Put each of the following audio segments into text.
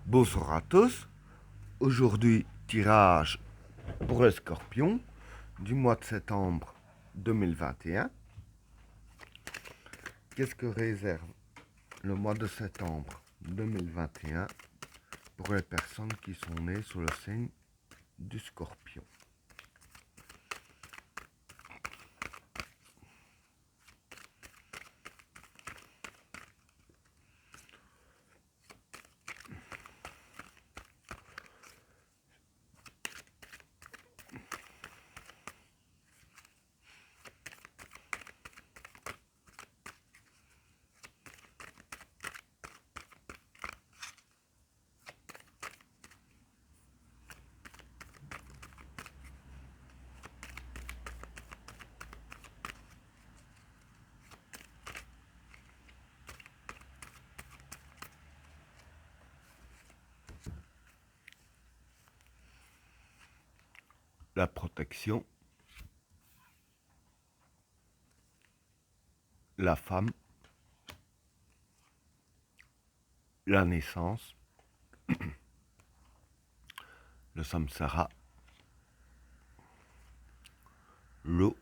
Bonsoir à tous. Aujourd'hui, tirage pour le Scorpion du mois de septembre 2021. Qu'est-ce que réserve le mois de septembre 2021 pour les personnes qui sont nées sous le signe du Scorpion? La protection, la femme, la naissance, le samsara, l'eau,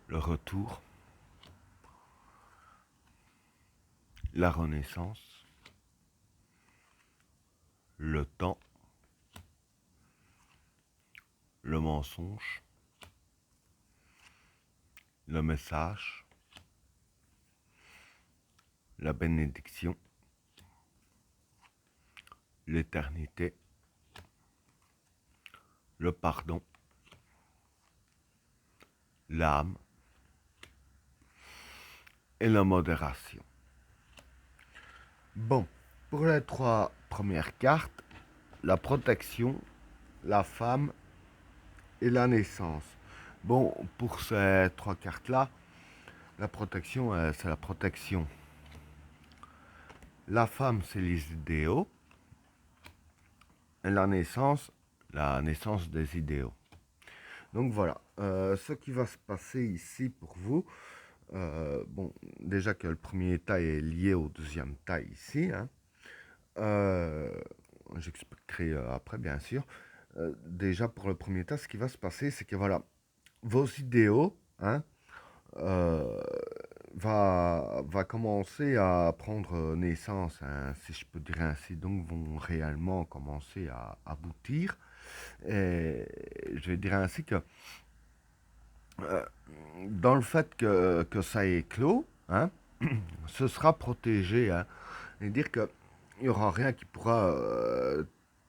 le retour, la renaissance, le temps, le mensonge, le message, la bénédiction, l'éternité, le pardon, l'âme et la modération. Bon, pour les trois premières cartes, la protection, la femme et la naissance. Bon, pour ces trois cartes-là, la protection, c'est la protection. La femme, c'est les idéaux. Et la naissance des idéaux. Donc voilà, ce qui va se passer ici pour vous. Bon, déjà que le premier état est lié au deuxième état ici. Hein. J'expliquerai après, bien sûr. Déjà, pour le premier état, ce qui va se passer, c'est que voilà, vos idéaux, hein, euh, va commencer à prendre naissance, hein, si je peux dire ainsi, donc vont réellement commencer à aboutir. Et je vais dire ainsi que euh, dans le fait que ça éclot, hein, ce sera protégé. Hein, et dire qu'il n'y aura rien qui pourra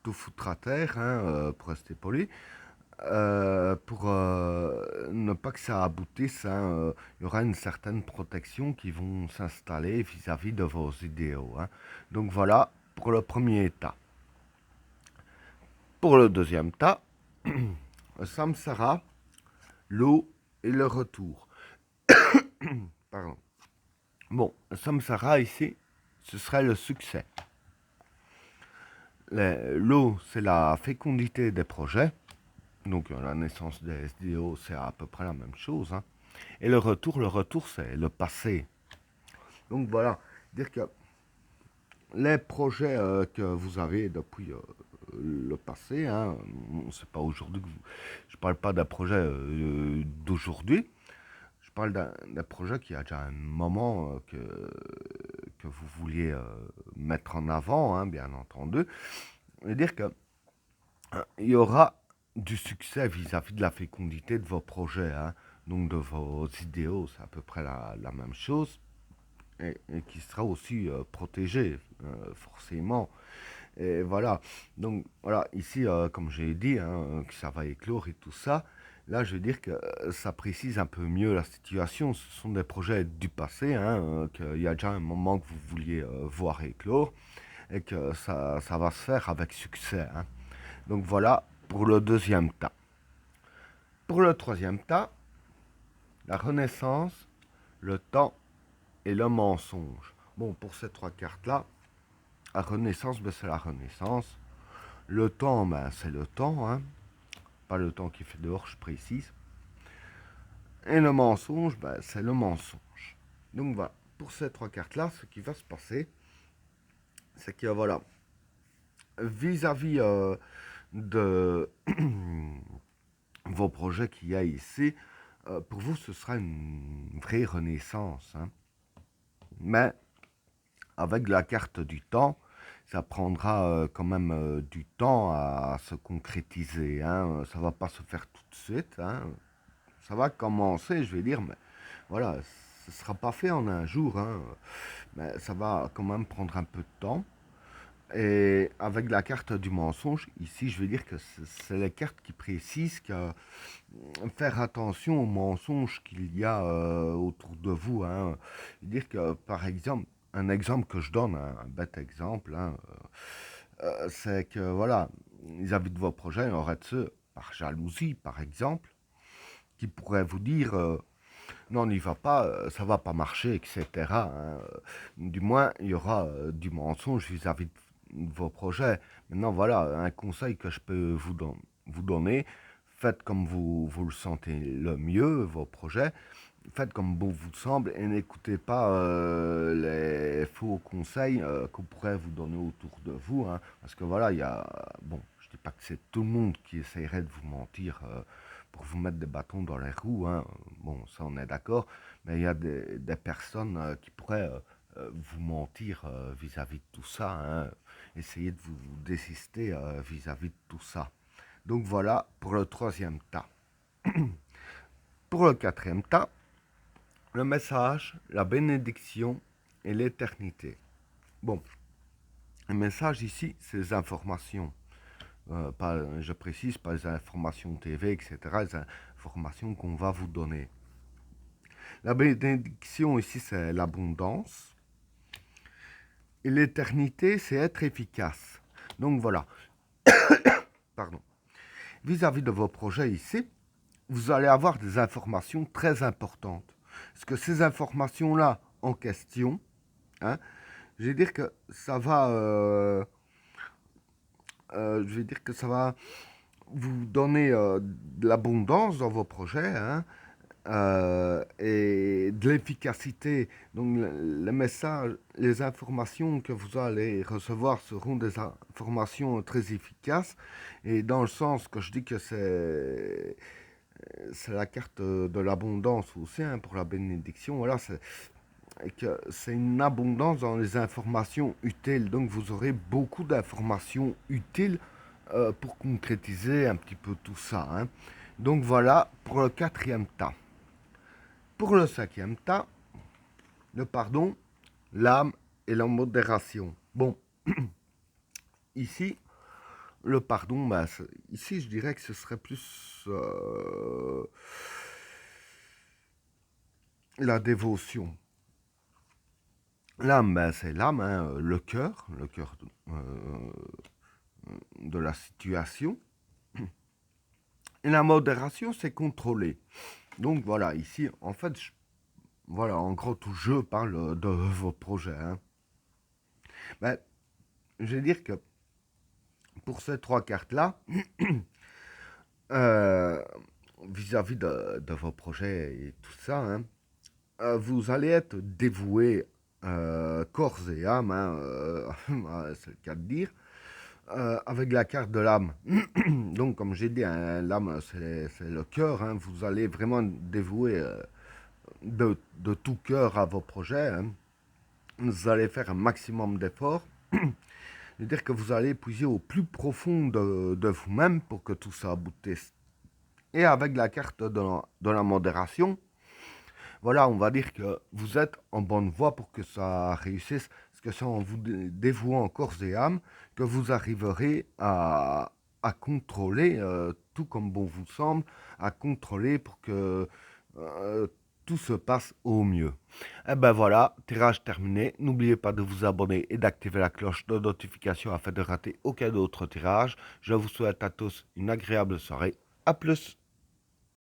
tout foutre à terre, hein, pour rester poli. Pour ne pas que ça aboutisse, hein, il y aura une certaine protection qui vont s'installer vis-à-vis de vos idéaux. Hein. Donc voilà pour le premier état. Pour le deuxième état, samsara, l'eau et le retour. Pardon. Bon, samsara ici, ce serait le succès. L'eau, c'est la fécondité des projets. Donc la naissance des SDO, c'est à peu près la même chose. Hein. Et le retour, c'est le passé. Donc voilà, dire que les projets que vous avez depuis le passé, hein, c'est pas aujourd'hui que vous, je parle pas d'un projet d'aujourd'hui, je parle d'un projet qui a déjà un moment que vous vouliez mettre en avant, hein, bien entendu. Et dire que il y aura du succès vis-à-vis de la fécondité de vos projets, hein, donc de vos idéaux, c'est à peu près la même chose, et qui sera aussi protégé, forcément. Et voilà, donc voilà, ici, comme j'ai dit, hein, que ça va éclore et tout ça, là je veux dire que ça précise un peu mieux la situation. Ce sont des projets du passé, hein, qu'il y a déjà un moment que vous vouliez voir éclore, et que ça va se faire avec succès. Hein. Donc voilà pour le deuxième tas. Pour le troisième tas, la renaissance, le temps et le mensonge. Bon, pour ces trois cartes-là, la renaissance, ben, c'est la renaissance. Le temps, ben, c'est le temps, hein. Pas le temps qui fait dehors, je précise. Et le mensonge, ben, c'est le mensonge. Donc voilà. pour ces 3 cartes-là, ce qui va se passer, c'est que voilà, vis-à-vis de vos projets qu'il y a ici, pour vous, ce sera une vraie renaissance, hein. Mais avec la carte du temps, ça prendra quand même du temps à se concrétiser, hein. Ça va pas se faire tout de suite, hein. Ça va commencer, je vais dire, mais voilà, ce sera pas fait en un jour, hein. Mais ça va quand même prendre un peu de temps. Et avec la carte du mensonge, ici, je vais dire que c'est les cartes qui précisent que faire attention aux mensonges qu'il y a autour de vous, hein. Dire que, par exemple, un exemple que je donne, hein, un bête exemple, hein, c'est que, voilà, vis-à-vis de vos projets, il y aurait de ceux, par jalousie, par exemple, qui pourraient vous dire non, n'y va pas, ça va pas marcher, etc., hein. Du moins, il y aura du mensonge vis-à-vis de vos projets. Maintenant, voilà, un conseil que je peux vous donner, faites comme vous le sentez le mieux, vos projets, faites comme bon vous semble et n'écoutez pas les faux conseils qu'on pourrait vous donner autour de vous, hein, parce que voilà, il y a, bon, je dis pas que c'est tout le monde qui essayerait de vous mentir pour vous mettre des bâtons dans les roues, hein. Bon, ça on est d'accord, mais il y a des personnes qui pourraient vous mentir vis-à-vis de tout ça, hein. Essayez de vous désister vis-à-vis de tout ça. Donc voilà pour le troisième tas. Pour le quatrième tas, le message, la bénédiction et l'éternité. Bon, le message ici, c'est les informations. Pas, je précise, pas les informations TV, etc., les informations qu'on va vous donner. La bénédiction ici, c'est l'abondance. Et l'éternité, c'est être efficace. Donc voilà. Pardon. Vis-à-vis de vos projets ici, vous allez avoir des informations très importantes. Parce que ces informations-là en question, hein, je vais dire que ça va, je vais dire que ça va vous donner de l'abondance dans vos projets, hein, et de l'efficacité. Donc les messages, les informations que vous allez recevoir seront des informations très efficaces. Et dans le sens que je dis que c'est la carte de l'abondance aussi, hein, pour la bénédiction. Voilà, c'est une abondance dans les informations utiles. Donc vous aurez beaucoup d'informations utiles pour concrétiser un petit peu tout ça, hein. Donc voilà pour le quatrième tas. Pour le cinquième tas, le pardon, l'âme et la modération. Bon, ici, le pardon, bah, ici je dirais que ce serait plus la dévotion. L'âme, ben, c'est l'âme, hein, le cœur de la situation. Et la modération, c'est contrôler. Donc voilà, ici, en fait, voilà, en gros, tout je parle de vos projets, hein. Ben, je vais dire que pour ces 3 cartes-là, euh, vis-à-vis de vos projets et tout ça, hein, vous allez être dévoué corps et âme, hein, c'est le cas de dire, avec la carte de l'âme. Donc, comme j'ai dit, hein, l'âme, c'est le cœur, hein. Vous allez vraiment dévouer de tout cœur à vos projets, hein. Vous allez faire un maximum d'efforts. C'est-à-dire que vous allez puiser au plus profond de vous-même pour que tout ça aboutisse. Et avec la carte de la modération, voilà, on va dire que vous êtes en bonne voie pour que ça réussisse. Parce que c'est en vous dévouant en corps et âme que vous arriverez à contrôler, tout comme bon vous semble, à contrôler pour que tout se passe au mieux. Et ben voilà, tirage terminé. N'oubliez pas de vous abonner et d'activer la cloche de notification afin de rater aucun autre tirage. Je vous souhaite à tous une agréable soirée. A plus!